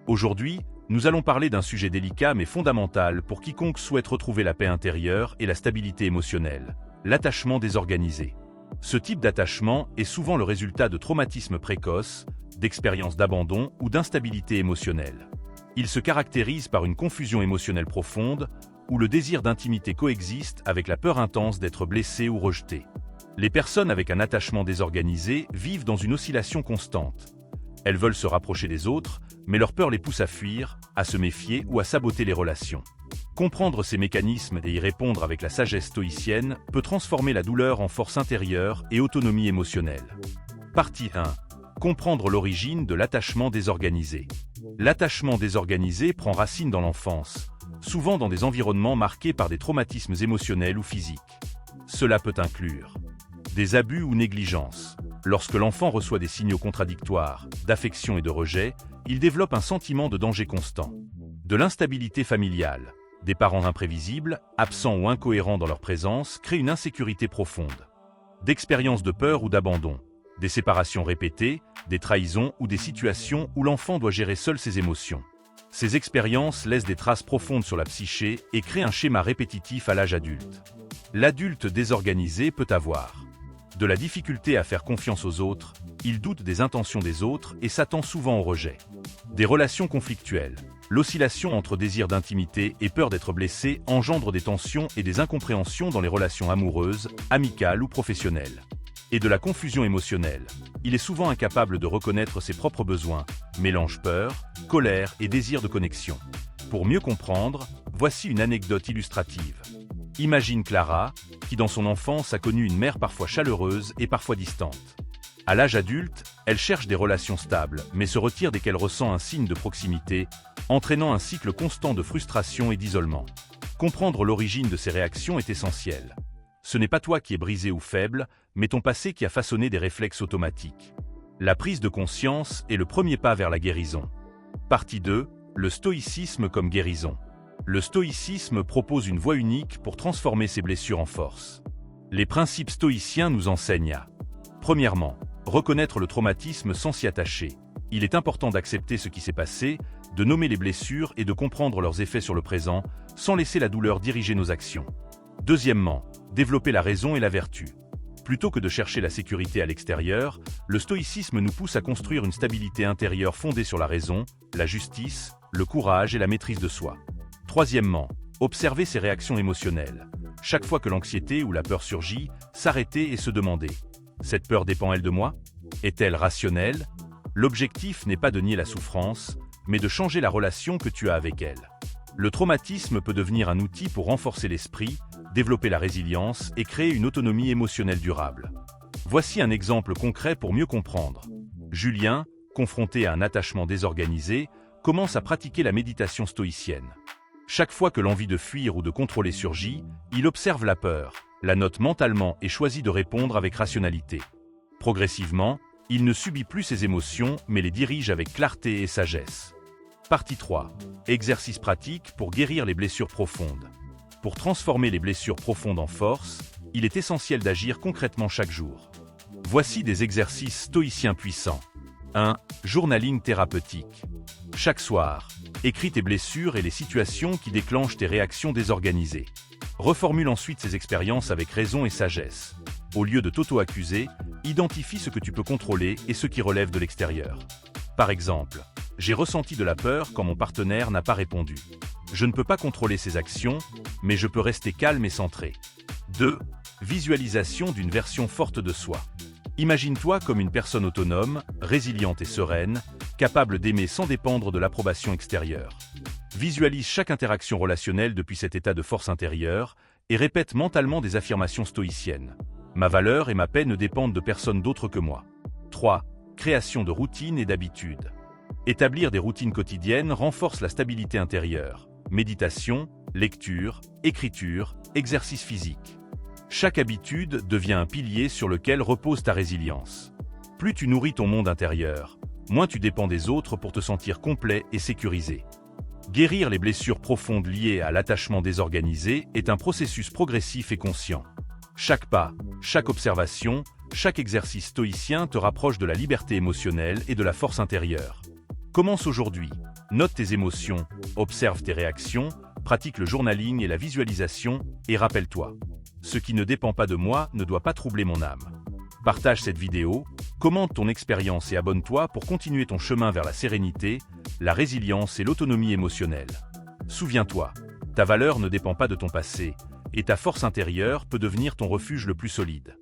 Aujourd'hui, nous allons parler d'un sujet délicat mais fondamental pour quiconque souhaite retrouver la paix intérieure et la stabilité émotionnelle, l'attachement désorganisé. Ce type d'attachement est souvent le résultat de traumatismes précoces, d'expériences d'abandon ou d'instabilité émotionnelle. Il se caractérise par une confusion émotionnelle profonde, où le désir d'intimité coexiste avec la peur intense d'être blessé ou rejeté. Les personnes avec un attachement désorganisé vivent dans une oscillation constante. Elles veulent se rapprocher des autres, mais leur peur les pousse à fuir, à se méfier ou à saboter les relations. Comprendre ces mécanismes et y répondre avec la sagesse stoïcienne peut transformer la douleur en force intérieure et autonomie émotionnelle. Partie 1. Comprendre l'origine de l'attachement désorganisé. L'attachement désorganisé prend racine dans l'enfance, souvent dans des environnements marqués par des traumatismes émotionnels ou physiques. Cela peut inclure des abus ou négligences. Lorsque l'enfant reçoit des signaux contradictoires, d'affection et de rejet, il développe un sentiment de danger constant. De l'instabilité familiale. Des parents imprévisibles, absents ou incohérents dans leur présence créent une insécurité profonde. D'expériences de peur ou d'abandon. Des séparations répétées, des trahisons ou des situations où l'enfant doit gérer seul ses émotions. Ces expériences laissent des traces profondes sur la psyché et créent un schéma répétitif à l'âge adulte. L'adulte désorganisé peut avoir de la difficulté à faire confiance aux autres, il doute des intentions des autres et s'attend souvent au rejet. Des relations conflictuelles. L'oscillation entre désir d'intimité et peur d'être blessé engendre des tensions et des incompréhensions dans les relations amoureuses, amicales ou professionnelles. Et de la confusion émotionnelle. Il est souvent incapable de reconnaître ses propres besoins, mélange peur, colère et désir de connexion. Pour mieux comprendre, voici une anecdote illustrative. Imagine Clara, qui dans son enfance a connu une mère parfois chaleureuse et parfois distante. À l'âge adulte, elle cherche des relations stables, mais se retire dès qu'elle ressent un signe de proximité, entraînant un cycle constant de frustration et d'isolement. Comprendre l'origine de ces réactions est essentiel. Ce n'est pas toi qui es brisé ou faible, mais ton passé qui a façonné des réflexes automatiques. La prise de conscience est le premier pas vers la guérison. Partie 2. Le stoïcisme comme guérison. Le stoïcisme propose une voie unique pour transformer ses blessures en force. Les principes stoïciens nous enseignent à premièrement, reconnaître le traumatisme sans s'y attacher. Il est important d'accepter ce qui s'est passé, de nommer les blessures et de comprendre leurs effets sur le présent, sans laisser la douleur diriger nos actions. Deuxièmement, développer la raison et la vertu. Plutôt que de chercher la sécurité à l'extérieur, le stoïcisme nous pousse à construire une stabilité intérieure fondée sur la raison, la justice, le courage et la maîtrise de soi. Troisièmement, observer ses réactions émotionnelles. Chaque fois que l'anxiété ou la peur surgit, s'arrêter et se demander « Cette peur dépend-elle de moi ? Est-elle rationnelle ?» L'objectif n'est pas de nier la souffrance, mais de changer la relation que tu as avec elle. Le traumatisme peut devenir un outil pour renforcer l'esprit, développer la résilience et créer une autonomie émotionnelle durable. Voici un exemple concret pour mieux comprendre. Julien, confronté à un attachement désorganisé, commence à pratiquer la méditation stoïcienne. Chaque fois que l'envie de fuir ou de contrôler surgit, il observe la peur, la note mentalement et choisit de répondre avec rationalité. Progressivement, il ne subit plus ses émotions mais les dirige avec clarté et sagesse. Partie 3. Exercice pratique pour guérir les blessures profondes. Pour transformer les blessures profondes en force, il est essentiel d'agir concrètement chaque jour. Voici des exercices stoïciens puissants. 1. Journaling thérapeutique. Chaque soir, écris tes blessures et les situations qui déclenchent tes réactions désorganisées. Reformule ensuite ces expériences avec raison et sagesse. Au lieu de t'auto-accuser, identifie ce que tu peux contrôler et ce qui relève de l'extérieur. Par exemple, j'ai ressenti de la peur quand mon partenaire n'a pas répondu. Je ne peux pas contrôler ses actions, mais je peux rester calme et centré. 2. Visualisation d'une version forte de soi. Imagine-toi comme une personne autonome, résiliente et sereine, capable d'aimer sans dépendre de l'approbation extérieure. Visualise chaque interaction relationnelle depuis cet état de force intérieure et répète mentalement des affirmations stoïciennes. Ma valeur et ma paix ne dépendent de personne d'autre que moi. 3. Création de routines et d'habitudes. Établir des routines quotidiennes renforce la stabilité intérieure. Méditation, lecture, écriture, exercice physique. Chaque habitude devient un pilier sur lequel repose ta résilience. Plus tu nourris ton monde intérieur, moins tu dépends des autres pour te sentir complet et sécurisé. Guérir les blessures profondes liées à l'attachement désorganisé est un processus progressif et conscient. Chaque pas, chaque observation, chaque exercice stoïcien te rapproche de la liberté émotionnelle et de la force intérieure. Commence aujourd'hui. Note tes émotions, observe tes réactions, pratique le journaling et la visualisation, et rappelle-toi. Ce qui ne dépend pas de moi ne doit pas troubler mon âme. Partage cette vidéo, commente ton expérience et abonne-toi pour continuer ton chemin vers la sérénité, la résilience et l'autonomie émotionnelle. Souviens-toi, ta valeur ne dépend pas de ton passé, et ta force intérieure peut devenir ton refuge le plus solide.